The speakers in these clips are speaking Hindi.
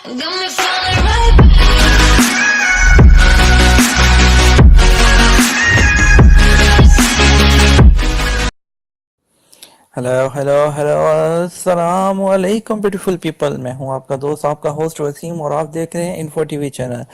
Got me feeling right. Hello hello hello अस्सलाम वालेकुम ब्यूटीफुल पीपल। मैं हूं आपका दोस्त, आपका होस्ट वसीम, और आप देख रहे हैं इन्फो टीवी चैनल।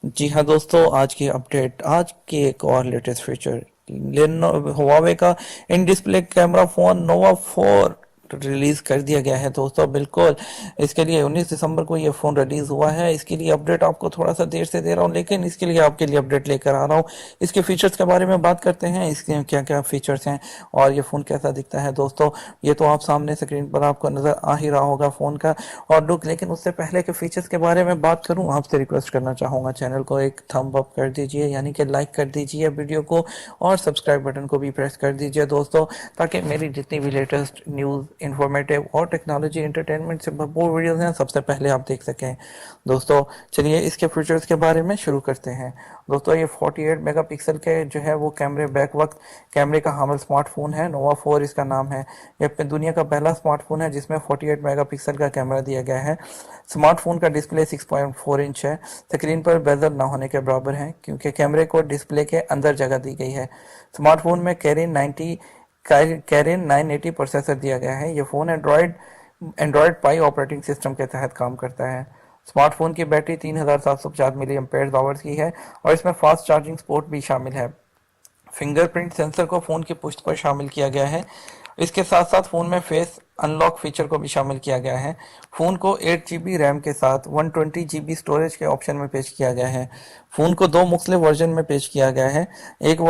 जी हाँ दोस्तों, आज की अपडेट, आज की एक और लेटेस्ट फीचर, लेनो हुआवे का in display camera phone Nova 4 release कर दिया गया है दोस्तों। बिल्कुल, इसके लिए 19 दिसंबर को ये फ़ोन रिलीज़ हुआ है। इसके लिए अपडेट आपको थोड़ा सा देर से दे रहा हूँ, लेकिन इसके लिए आपके लिए अपडेट लेकर आ रहा हूँ। इसके फीचर्स के बारे में बात करते हैं, इसके क्या क्या फीचर्स हैं और ये फ़ोन कैसा दिखता है दोस्तों। ये तो आप सामने स्क्रीन पर आपको नज़र आ ही रहा होगा फ़ोन का और लुक, लेकिन उससे पहले के फीचर्स के बारे में बात करूँ, आपसे रिक्वेस्ट करना चाहूँगा, चैनल को एक थंब अप कर दीजिए, यानी कि लाइक कर दीजिए वीडियो को, और सब्सक्राइब बटन को भी प्रेस कर दीजिए दोस्तों, ताकि मेरी जितनी भी लेटेस्ट न्यूज़, इन्फॉर्मेटिव और टेक्नोलॉजी एंटरटेनमेंट से भरपूर वीडियोस हैं, सबसे पहले आप देख सकें दोस्तों। चलिए इसके फीचर्स के बारे में शुरू करते हैं दोस्तों। ये 48 मेगापिक्सल के जो है वो कैमरे, बैक वक्त कैमरे का हामिल स्मार्टफोन है। नोवा 4 इसका नाम है। ये दुनिया का पहला स्मार्टफोन है जिसमें 48 मेगापिक्सल का कैमरा दिया गया है। स्मार्टफोन का डिस्प्ले 6.4 इंच है। स्क्रीन पर बेजल ना होने के बराबर है, क्योंकि कैमरे को डिस्प्ले के अंदर जगह दी गई है। स्मार्टफोन में कैरिन 980 प्रोसेसर दिया गया है। ये फ़ोन एंड्रॉयड पाई ऑपरेटिंग सिस्टम के तहत काम करता है। स्मार्टफोन की बैटरी 3750 मिली एम्पेयर आवर्स की है और इसमें फास्ट चार्जिंग सपोर्ट भी शामिल है। फिंगरप्रिंट सेंसर को फ़ोन की पुष्ट पर शामिल किया गया है। इसके साथ साथ फ़ोन में फेस अनलॉक फीचर को भी शामिल किया गया है। फ़ोन को 8 GB रैम के साथ 120 GB स्टोरेज के ऑप्शन में पेश किया गया है। फ़ोन को दो मुख्तलिफ वर्जन में पेश किया गया है। एक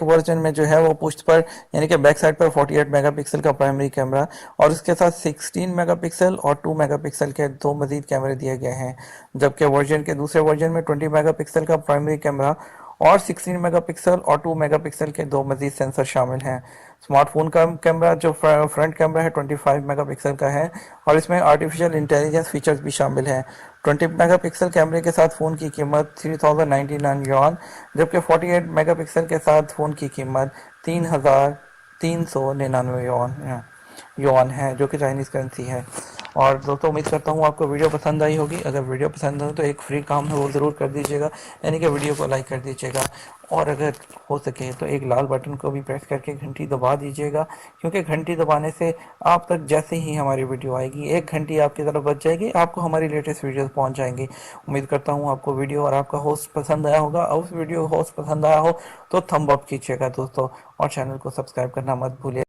वर्जन में जो है वो पुष्ट पर, यानी कि बैक साइड पर 48 मेगापिक्सल का प्राइमरी कैमरा और उसके साथ 16 मेगापिक्सल और 2 मेगापिक्सल के दो मजीद कैमरे दिए गए हैं। जबकि दूसरे वर्जन में 20 मेगापिक्सल का प्राइमरी कैमरा और 16 मेगापिक्सल और 2 मेगापिक्सल के दो मजीद सेंसर शामिल हैं। स्मार्टफोन का कैमरा जो फ्रंट कैमरा है 25 मेगापिक्सल का है और इसमें आर्टिफिशियल इंटेलिजेंस फीचर्स भी शामिल हैं। 20 मेगापिक्सल कैमरे के साथ फ़ोन की कीमत 3099 युआन, जबकि 48 मेगापिक्सल के साथ फ़ोन की कीमत 3399 युआन है, जो कि चाइनीज़ करेंसी है। और दोस्तों, उम्मीद करता हूँ आपको वीडियो पसंद आई होगी। अगर वीडियो पसंद हो तो एक फ्री काम है वो ज़रूर कर दीजिएगा, यानी कि वीडियो को लाइक कर दीजिएगा, और अगर हो सके तो एक लाल बटन को भी प्रेस करके घंटी दबा दीजिएगा, क्योंकि घंटी दबाने से आप तक जैसे ही हमारी वीडियो आएगी एक घंटी आपकी तरफ बच जाएगी, आपको हमारी लेटेस्ट वीडियोस पहुंच जाएंगी। उम्मीद करता हूँ आपको वीडियो और आपका होस्ट पसंद आया होगा। और उस वीडियो होस्ट पसंद आया हो तो थंब अप कीजिएगा दोस्तों, और चैनल को सब्सक्राइब करना मत भूलिए।